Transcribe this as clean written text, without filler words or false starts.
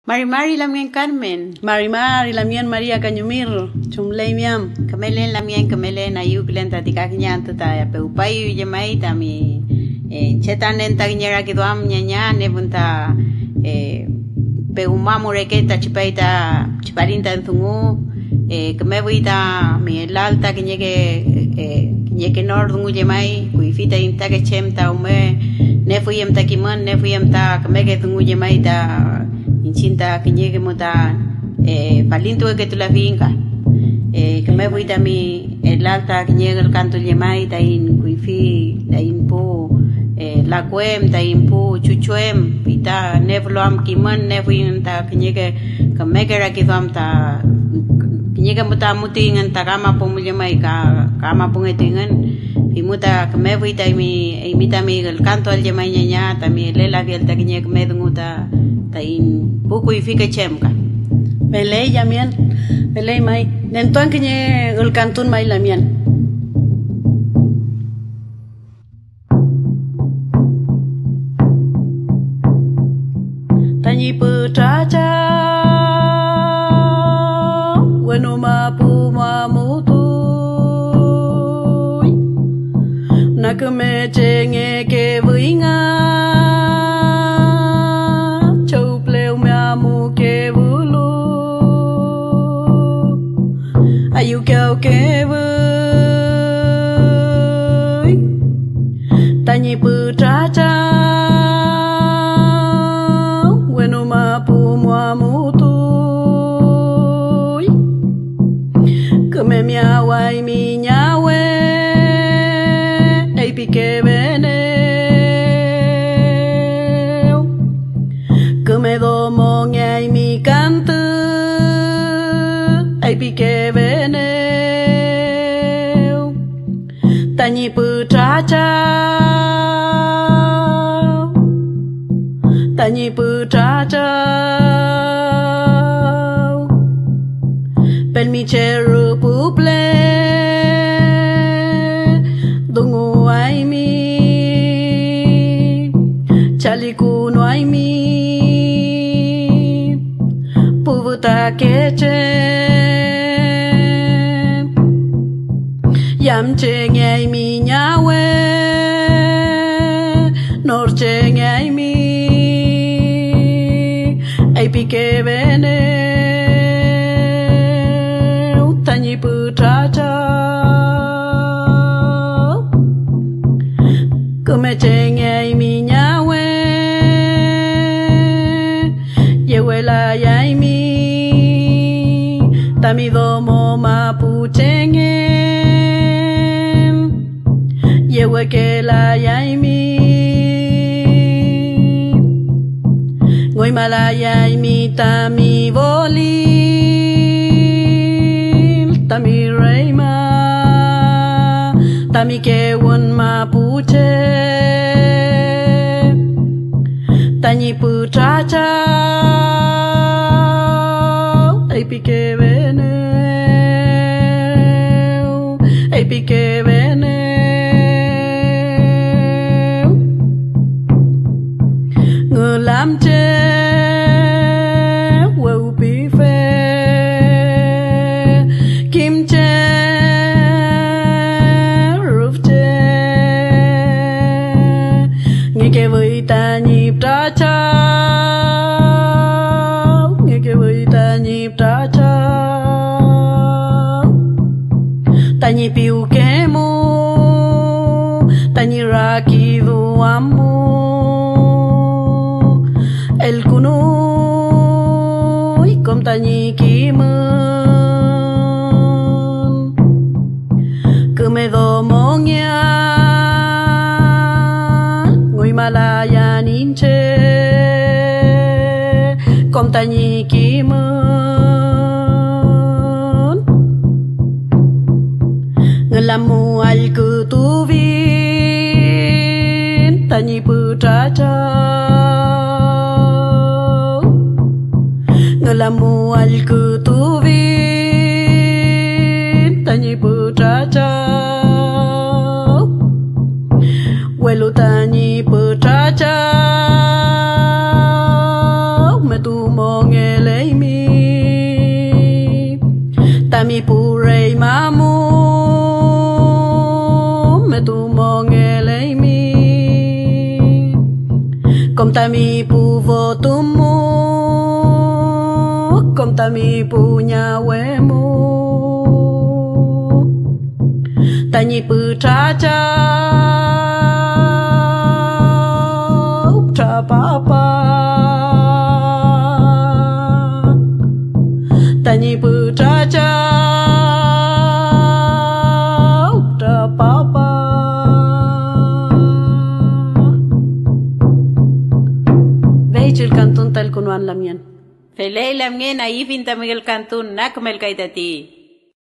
Mari Mari Lamien Carmen. Mari Mari Lamien María Cañumir. Chumley miam. Kamelen Lamien Kamelen ayuk ta tikaknyanta ta peupai yamai ta mi chetanen ta nyara kidoam nyanya nebunta peumamo reketa chipaita chiparinta entungu kamebuita mi lalta kinyeke nordungu yamai kuifita inta que chemta ume nefuyem ta kimon nefuyem ta kameke tungu yamai ta inchinta kinyeke muta palinto que tu la finca que me voy a mi el alta que llega el canto yemai ta in kuifi ta in pu la cuem ta in pu chuchuem pita nevloam kimon nevuin ta que llega que me queda que vam ta que llega muta mutingan ta kama pu yemai ka kama pu ngetingan y muta que me voy a mi imita mi el canto al yemai ñaña ta mi lela que el ta que llega me dunguta ta in pu kuifi que chemka Beley yamien Beley mai nentuan que el cantun mai lamien Tanyi putracha Wenu mapu mamutu Nakme chenge ke vuinga Chau pleu meamu ke vulu Ayu kêu ke vui Tanyi putracha Wenu mapu muamutu Kume miawai mi nyawe Ei pike veneu Kume domo ngai mi cantu Ei pike veneu Tanyi putracha Tanyi putracha Pelmicheru puple Dungu aimi Chaliku no aimi Puvuta keche Yamche ngai mi nyawe Norche ngai mi Ei pike veneu Tanyi putracha Kumeche ngai mi nyawe Yewela yai mi Tamidomo mapuchenge Yewe que la yaimi Ngoy mala yaimi tami volil Tami reima Tami que un mapuche Tanyi putracha Ei pike veneu Ei pike veneu Làm che Weu pi fe Kim che Ruf che Nghe ke với ta nhịp tra chao Nghe ke với ta nhịp tra chao Ta nhịp piu ke mu Ta nhịp ra ki du amu El kunoy kom tanyi kimun Kume domo ngya Ngoy malaya ninche Kom tanyi kimun Ngelamu al kutuvin Tanyi putracha Ngelamu al kutuvin Tanyi putracha Welu tanyi putracha Me tu mong eleimi tami purei mamu me tu mong eleimi kom tami pu votumu kom tami punya wemu tanyi pu cha papa tanyi pu cha papa veis el cantón tal kunuan lamien Felei lamien ahí finta Miguel Cantún, nak mel kaitati.